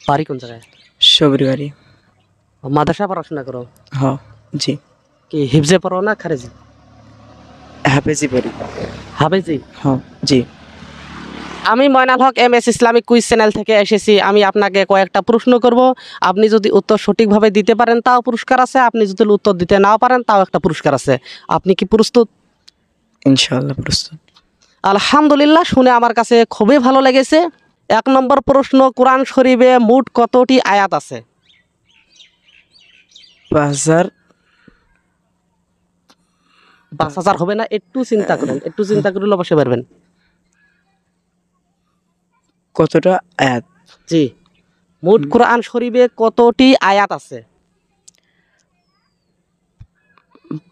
বাড়ি কোন জায়গায়? সবরি বাড়ি। মাদ্রাসা পড়াশোনা করো? হ্যাঁ জি। কি হিফজে পড়ো না খারেজি? হাফেজি পড়ি। হাফেজি? হ্যাঁ জি। আমি ময়নাল হক MS ইসলামিক কুইজ চ্যানেল থেকে এসেছি। আমি আপনাকে কয়েকটা প্রশ্ন করব, আপনি যদি উত্তর সঠিকভাবে দিতে পারেন তাও পুরস্কার আছে, আপনি যদি উত্তর দিতে নাও পারেন তাও একটা পুরস্কার আছে। আপনি কি প্রস্তুত? ইনশাআল্লাহ প্রস্তুত। আলহামদুলিল্লাহ, শুনে আমার কাছে খুবই ভালো লেগেছে। 1 নম্বর প্রশ্ন, কোরআন শরীফে মোট কতটি আয়াত আছে? 5000। 5000 হবে না, একটু চিন্তা করেন, একটু চিন্তা করলে অবশ্যই পারবেন। কতটা আয়াত? জি, মোট কোরআন শরীফে কতটি আয়াত আছে?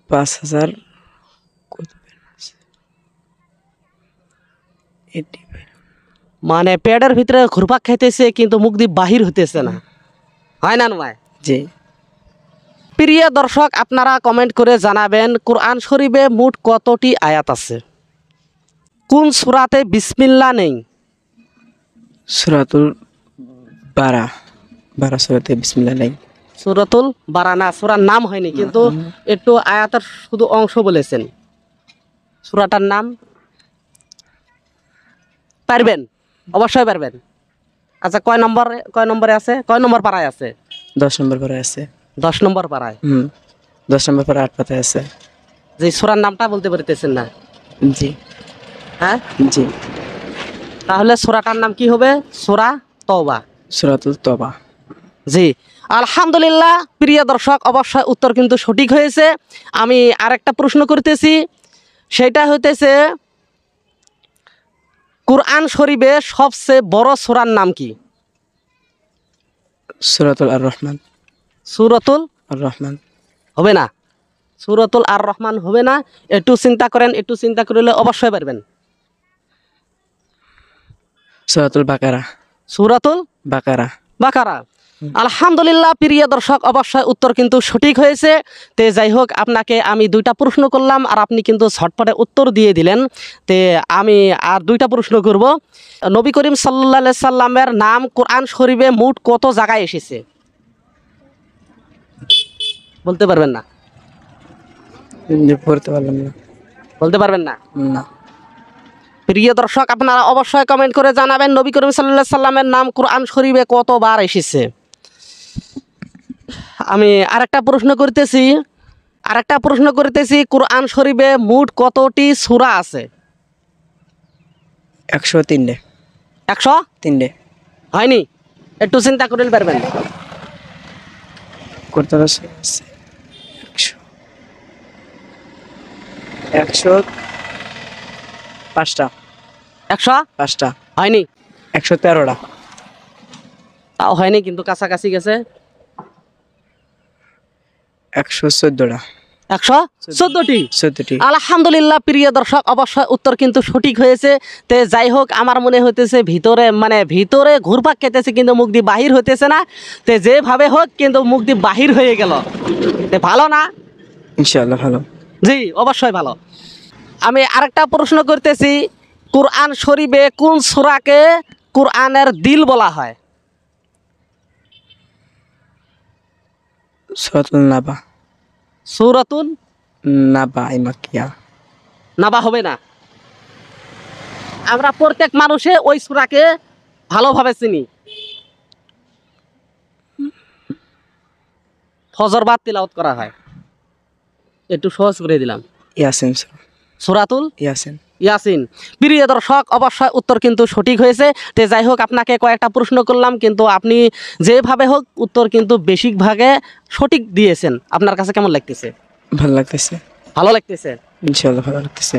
5000। কত? মানে পেটের ভিতরে ঘুরপাক খাইতেছে কিন্তু মুখ দিয়ে বাহির হইতেছে না, হয় না নয়? জি। প্রিয় দর্শক, আপনারা কমেন্ট করে জানাবেন কোরআন শরীফে মোট কতটি আয়াত আছে? কোন সূরাতে বিসমিল্লাহ নেই? সূরাতুল বারা। বারা সূরাতে বিসমিল্লাহ নাই। সূরাতুল বারা না, সূরার নাম হয়নি, কিন্তু একটু আয়াতের শুধু অংশ বলেছেন। সূরাটার নাম পারবেন? অবশ্যই পারবেন। আচ্ছা, কয় নম্বরে আছে, কয় নম্বর পারায় আছে? 10 নম্বর পারা আছে। 10 নম্বর পারায়। 10 নম্বর পারা 8 পাতায় আছে। যে সূরার নামটা বলতে পারতেছেন না? জি। হ্যাঁ জি। তাহলে সূরাটার নাম কি হবে? সূরা তওবা। সূরাতুল তওবা। জি, আলহামদুলিল্লাহ। প্রিয় দর্শক, অবশ্যই উত্তর কিন্তু সঠিক হয়েছে। আমি আরেকটা প্রশ্ন করতেছি, সেটা হইতেছে কোরআন শরীফে সবচেয়ে বড় সূরার নাম কি? সূরাতুল আর রহমান। সূরাতুল আর রহমান হবে না, সূরাতুল আর রহমান হবে না। একটু চিন্তা করেন, একটু চিন্তা করলে অবশ্যই পারবেন। সূরাতুল বাকারা। সূরাতুল বাকারা। বাকারা। আলহামদুলিল্লাহ, প্রিয় দর্শক, অবশ্যই উত্তর কিন্তু সঠিক হয়েছে। তে যাই হোক, আপনাকে আমি 2টা প্রশ্ন করলাম আর আপনি কিন্তু ঝটপটে উত্তর দিয়ে দিলেন। তে আমি আর 2টা প্রশ্ন করব। নবী করিম সাল্লাল্লাহু আলাইহি সাল্লামের নাম কোরআন শরীফে মোট কত জায়গায় এসেছে? বলতে পারবেন না? পড়তে পারলাম না। বলতে পারবেন না? না। প্রিয় দর্শক, আপনারা অবশ্যই কমেন্ট করে জানাবেন নবী করিম সাল্লাল্লাহু আলাইহি সাল্লামের নাম কোরআন শরীফে কতবার এসেছে। আমি আরেকটা প্রশ্ন করতেছি, কোরআন শরীফে মোট কতটি সূরা আছে? 103 103 হয়নি, একটু চিন্তা করলে পারবেন। করতে আছে 105টা। 105টা হয়নি, 113টা। তাও হয়নি, কিন্তু কাছাকাছি গেছে। 114টা। 114টি। আলহামদুলিল্লাহ, প্রিয় দর্শক, অবশ্যই উত্তর কিন্তু সঠিক হয়েছে। তে যাই হোক, আমার মনে হইতেছে ভিতরে ঘুরপাক খেতেছে কিন্তু মুখ দিয়ে বাহির হইতেছে না। তে যেভাবে হোক কিন্তু মুখ দিয়ে বাহির হয়ে গেল। তে ভালো না? ইনশাআল্লাহ ভালো। জি, অবশ্যই ভালো। আমি আরেকটা প্রশ্ন করতেছি, কোরআন শরীফে কোন সূরাকে কোরআনের দিল বলা হয়? সূরাতুল নাবা। সূরাতুন নাবা মাকিয়া। নাবা হবে না। আমরা প্রত্যেক মানুষে ওই সূরাকে ভালোভাবে চিনি। ফজর বাদ তিলাওয়াত করা হয়। একটু সহজ করে দিলাম। ইয়াসিন। সূরাতুল ইয়াসিন। ইয়াসিন। প্রিয় দর্শক, অবশ্যই উত্তর কিন্তু সঠিক হয়েছে। তে যাই হোক, আপনাকে কয়েকটা প্রশ্ন করলাম, কিন্তু আপনি যেভাবে হোক উত্তর কিন্তু বেশিরভাগে সঠিক দিয়েছেন। আপনার কাছে কেমন লাগতেছে? ভালো লাগতেছে। ভালো লাগতেছে? ইনশাআল্লাহ ভালো লাগতেছে।